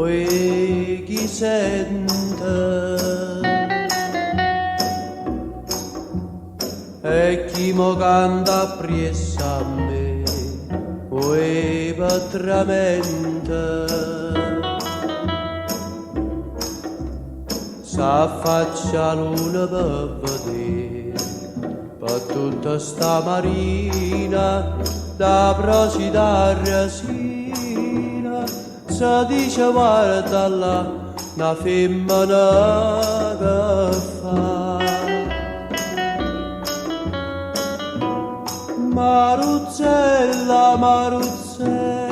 poi chi sente e chi mo canta appresso a me poi patramente s'affaccia luna per vedere per tutta sta marina da procida resina si dice guarda là una femmina che fa Maruzzella, Maruzzella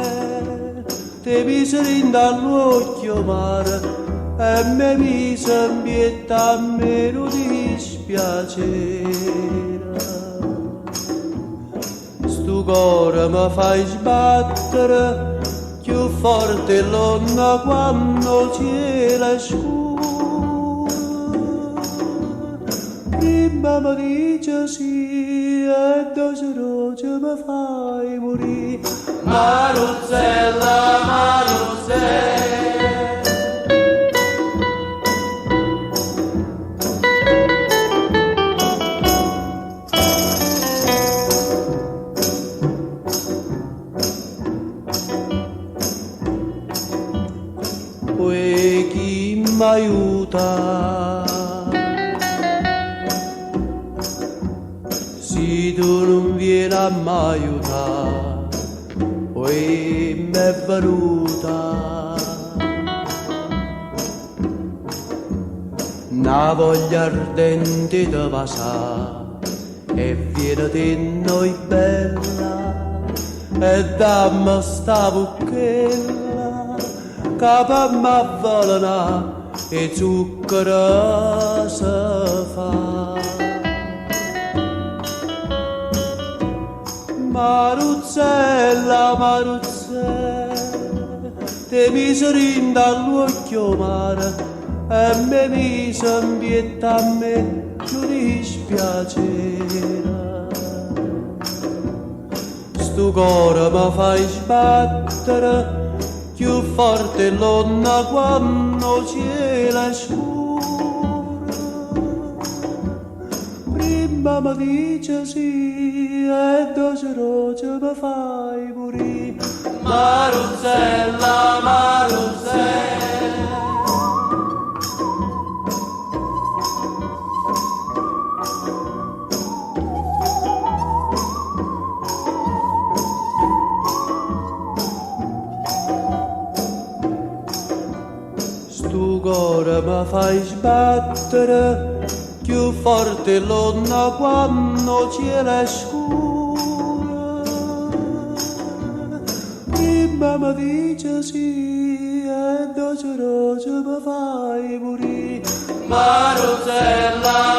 ti miseri dall'occhio mare e me mi sembietta a me non dispiacere stu cuore mi fai sbattere più forte l'onna quando cielo è scuro prima mi dice sì e doce mi fai morire Maruzzella, Maruzzella poi chi m'aiuta se tu non vieni a m'aiutare poi m'è venuta una voglia ardente di passare e viene di noi bella e dammi sta bucchella che m'avvelena e zucchero si fa Maruzzella, Maruzzella te miseri dall'occhio mare e me mi sembietta a me non dispiacere stu cuore mi fai sbattere più forte l'onna quando cielo è scuro prima mi dice sì e doce mi fai morire Maruzzella, Maruzzella stu cuore mi fai sbattere più forte l'onna quando cielo è scuro prima mi dice sì e doce mi fai morire Maruzzella